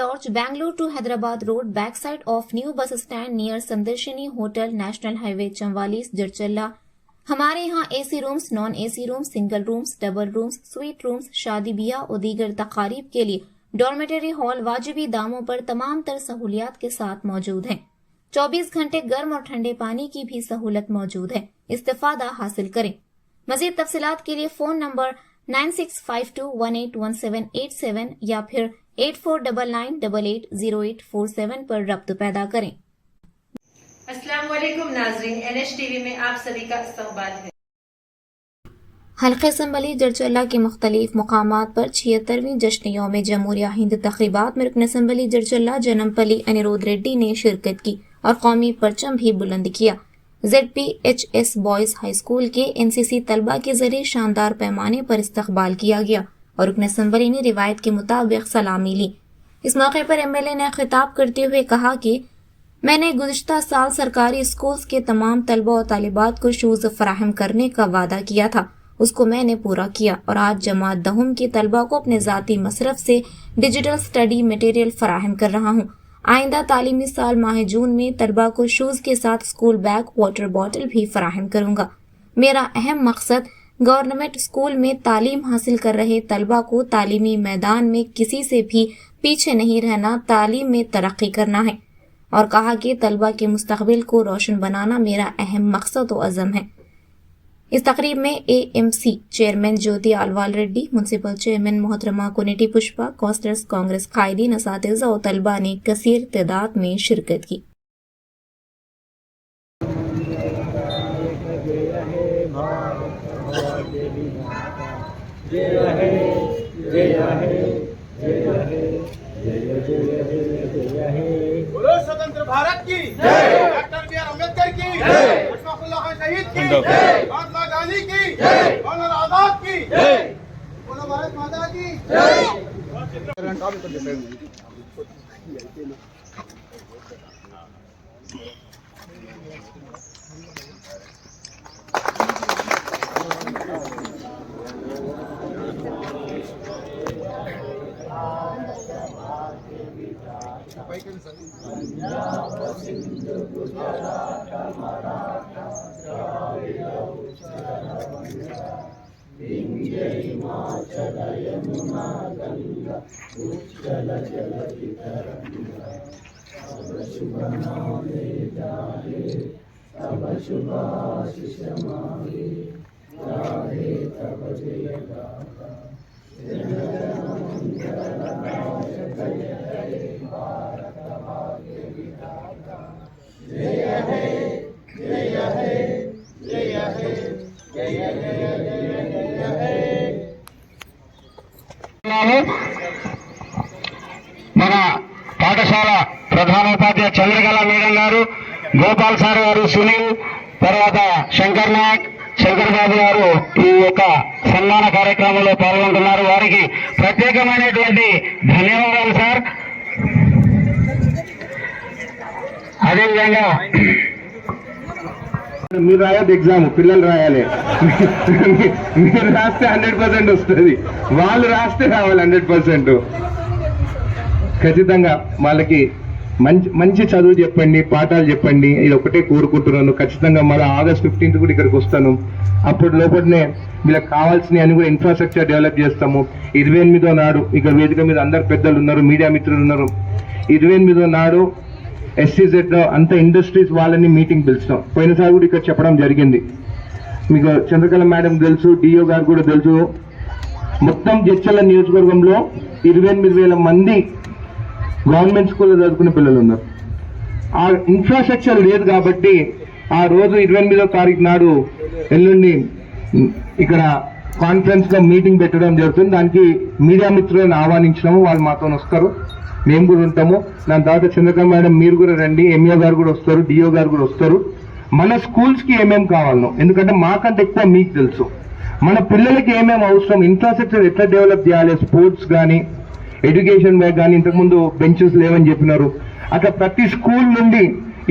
Lodge, Bangalore to Hyderabad Road, backside of new bus stand near Sandarshini Hotel, National Highway, Chamwalis, Jarchalla। हमारे यहाँ AC rooms, non AC rooms, single rooms, double rooms, sweet rooms, शादी ब्याह और दीगर तकारीब के लिए dormitory hall वाजिबी दामों पर तमाम तर सहूलियात के साथ मौजूद हैं। 24 घंटे गर्म और ठंडे पानी की भी सहूलत मौजूद है, इस्तेफादा हासिल करें। मजीद तफसीलात के लिए फोन नंबर 9652181787 या फिर 8499880847 पर रब्त पैदा करें। अस्सलाम वालेकुम नाज़रीन, NH-TV में आप सभी का इस्तकबाल है। हल्के असम्बली जरचल्ला के मुख्तलिफ मकामात पर 76वीं जश्न यौम जमहूरिया हिंद तक़रीबात में रुकन असम्बली जरचल्ला जनमपली अनिरुद्ध रेड्डी ने शिरकत की और कौमी परचम भी बुलंद किया। ZPHS बॉयज हाई स्कूल के NCC तलबा के जरिए शानदार पैमाने पर इस्तकबाल किया गया और रुकन असम्बली ने रिवायत के मुताबिक सलामी ली। इस मौके पर MLA ने खिताब करते हुए कहा कि मैंने गुज़िश्ता साल सरकारी स्कूल्स के तमाम तलबा और तालिबात को शूज़ फराहम करने का वादा किया था, उसको मैंने पूरा किया और आज जमात दहुम के तलबा को अपने ज़ाती मसरफ से डिजिटल स्टडी मटेरियल फराहम कर रहा हूँ। आइंदा तालीमी साल माह जून में तलबा को शूज़ के साथ स्कूल बैग, वाटर बॉटल भी फराहम करूँगा। मेरा अहम मकसद गवर्नमेंट स्कूल में तालीम हासिल कर रहे तलबा को तालीमी मैदान में किसी से भी पीछे नहीं रहना, तालीम में तरक्की करना है और कहा कि तलबा के मुस्तकबिल को रोशन बनाना मेरा अहम मकसद व अज़म है। इस तकरीब में AMC चेयरमैन ज्योति आलवाल रेड्डी, म्युनिसिपल चेयरमैन मोहतरमा कोनेटी पुष्पा, काउंसलर्स, कांग्रेस कायदीन, असातिज़ा और तलबा ने कसीर तादाद में शिरकत की। बोलो स्वतंत्र भारत की जय, डॉक्टर B.R. अम्बेडकर की जय, अशफाकुल्लाह खान शहीद की जय, महात्मा गांधी की जय, मौलाना आजाद की जय, बोलो भारत माता की जय। మన పాఠశాల ప్రధానోపాధ్యాయ చంద్రకళ మేడం గారు, గోపాల్ సార్ గారు, సునీల్, తర్వాత శంకర్ నాయక్, శంకర్ బాబు గారు ఈ యొక్క సన్మాన కార్యక్రమంలో పాల్గొంటున్నారు. వారికి ప్రత్యేకమైనటువంటి ధన్యవాదాలు సార్. అదేవిధంగా మీరు రాయద్దు ఎగ్జామ్, పిల్లలు రాయాలి. మీరు రాస్తే 100% వస్తుంది, వాళ్ళు రాస్తే రావాలి 100%. ఖచ్చితంగా వాళ్ళకి మంచి చదువు చెప్పండి, పాఠాలు చెప్పండి, ఇది ఒకటే కోరుకుంటున్నాను. ఖచ్చితంగా మళ్ళీ August 15th కూడా ఇక్కడికి వస్తాను. అప్పటి లోపలనే వీళ్ళకి కావాల్సిన అని కూడా ఇన్ఫ్రాస్ట్రక్చర్ డెవలప్ చేస్తాము. 28వ నాడు ఇక్కడ వేదిక మీద అందరు పెద్దలు ఉన్నారు, మీడియా మిత్రులు ఉన్నారు. 28వ నాడు SCZ అంతా ఇండస్ట్రీస్ వాళ్ళని మీటింగ్ పిలుస్తాం. పోయినసారి కూడా ఇక్కడ చెప్పడం జరిగింది. మీకు చంద్రకళ మేడం తెలుసు, DO గారు కూడా తెలుసు. మొత్తం జడ్చర్ల నియోజకవర్గంలో 28,000 మంది గవర్నమెంట్ స్కూల్లో చదువుకునే పిల్లలు ఉన్నారు. ఆ ఇన్ఫ్రాస్ట్రక్చర్ లేదు కాబట్టి ఆ రోజు 28వ తారీఖు నాడు ఎల్లుండి ఇక్కడ కాన్ఫరెన్స్ లో మీటింగ్ పెట్టడం జరుగుతుంది. దానికి మీడియా మిత్రులను ఆహ్వానించినాము, వాళ్ళు మాతో వస్తారు, మేము కూడా ఉంటాము. దాని తర్వాత చంద్రకళ మేడం మీరు కూడా రండి, MO గారు కూడా వస్తారు, DO గారు కూడా వస్తారు. మన స్కూల్స్ కి ఏమేమి కావాలనో, ఎందుకంటే మాకంటే ఎక్కువ మీకు తెలుసు. మన పిల్లలకి ఏమేమి అవసరం, ఇన్ఫ్రాస్ట్రక్చర్ ఎట్లా డెవలప్ చేయాలి, స్పోర్ట్స్ కానీ ఎడ్యుకేషన్ బ్యాగ్ కానీ, ఇంతకుముందు బెంచెస్ లేవని చెప్పినారు. అట్లా ప్రతి స్కూల్ నుండి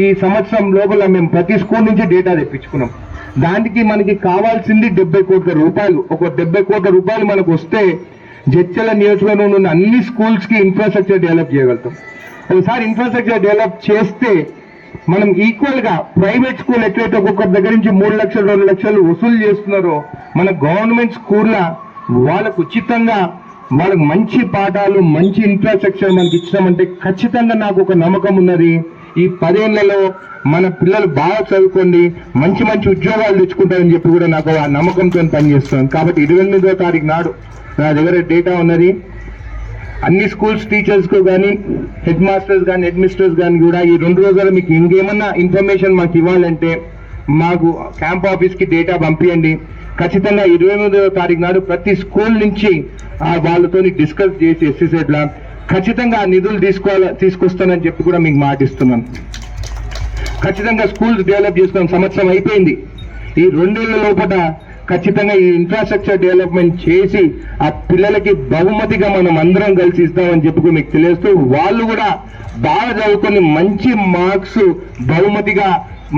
ఈ సంవత్సరం లోపల మేము ప్రతి స్కూల్ నుంచి డేటా తెప్పించుకున్నాం. దానికి మనకి కావాల్సింది 70 కోట్ల రూపాయలు. ఒక 70 కోట్ల రూపాయలు మనకు వస్తే జడ్చర్ల నియోజకవర్గంలో ఉన్న అన్ని స్కూల్స్ కి ఇన్ఫ్రాస్ట్రక్చర్ డెవలప్ చేయగలుగుతాం. ఒకసారి ఇన్ఫ్రాస్ట్రక్చర్ డెవలప్ చేస్తే మనం ఈక్వల్ గా ప్రైవేట్ స్కూల్ ఎట్లయితే ఒక్కొక్కరి దగ్గర నుంచి 3 లక్షలు 2 లక్షలు వసూలు చేస్తున్నారో మన గవర్నమెంట్ స్కూల్ల వాళ్ళకు ఉచితంగా వాళ్ళకు మంచి పాఠాలు మంచి ఇన్ఫ్రాస్ట్రక్చర్ మనకి ఇచ్చినామంటే ఖచ్చితంగా నాకు ఒక నమ్మకం ఉన్నది, ఈ 10 ఏళ్లలో మన పిల్లలు బాగా చదువుకోండి మంచి మంచి ఉద్యోగాలు తెచ్చుకుంటారని చెప్పి కూడా నాకు ఆ నమ్మకంతో పనిచేస్తున్నాను. కాబట్టి 28వ తారీఖు నాడు నా దగ్గర డేటా ఉన్నది. అన్ని స్కూల్స్ టీచర్స్ కు కానీ హెడ్ మాస్టర్స్ కానీ అడ్మినిస్ట్రేటర్స్ కానీ కూడా ఈ 2 రోజుల్లో మీకు ఇంకేమన్నా ఇన్ఫర్మేషన్ మాకు ఇవ్వాలంటే మాకు క్యాంప్ ఆఫీస్ కి డేటా పంపించండి. ఖచ్చితంగా 28వ తారీఖు నాడు ప్రతి స్కూల్ నుంచి వాళ్ళతో డిస్కస్ చేసి ఎస్సీసెట్ లా ఖచ్చితంగా నిధులు తీసుకొస్తానని చెప్పి కూడా మీకు మాటిస్తున్నాను. ఖచ్చితంగా స్కూల్స్ డెవలప్ చేసుకున్న సంవత్సరం అయిపోయింది. ఈ 2 ఏళ్ల లోపల ఖచ్చితంగా ఈ ఇన్ఫ్రాస్ట్రక్చర్ డెవలప్మెంట్ చేసి ఆ పిల్లలకి బహుమతిగా మనం అందరం కలిసి ఇస్తామని చెప్పి మీకు తెలియస్తూ వాళ్ళు కూడా బాగా చదువుకొని మంచి మార్క్స్ బహుమతిగా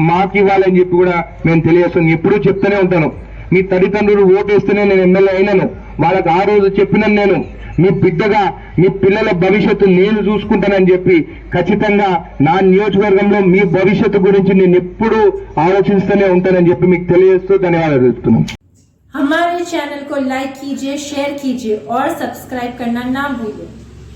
మాకు ఇవ్వాలని చెప్పి కూడా మేము తెలియజేస్తాను. ఎప్పుడూ చెప్తూనే ఉంటాను, మీ తల్లిదండ్రులు ఓటేస్తేనే నేను ఎమ్మెల్యే అయినాను. వాళ్ళకి ఆ రోజు చెప్పినాను, నేను మీ బిడ్డగా మీ పిల్లల భవిష్యత్తు నేను చూసుకుంటానని చెప్పి ఖచ్చితంగా నా నియోజకవర్గంలో మీ భవిష్యత్తు గురించి నేను ఎప్పుడూ ఆలోచిస్తూనే ఉంటానని చెప్పి మీకు తెలియజేస్తూ ధన్యవాదాలు తెలుపుతున్నాను. हमारे चैनल को लाइक कीजिए, शेयर कीजिए और सब्सक्राइब करना ना भूलिए।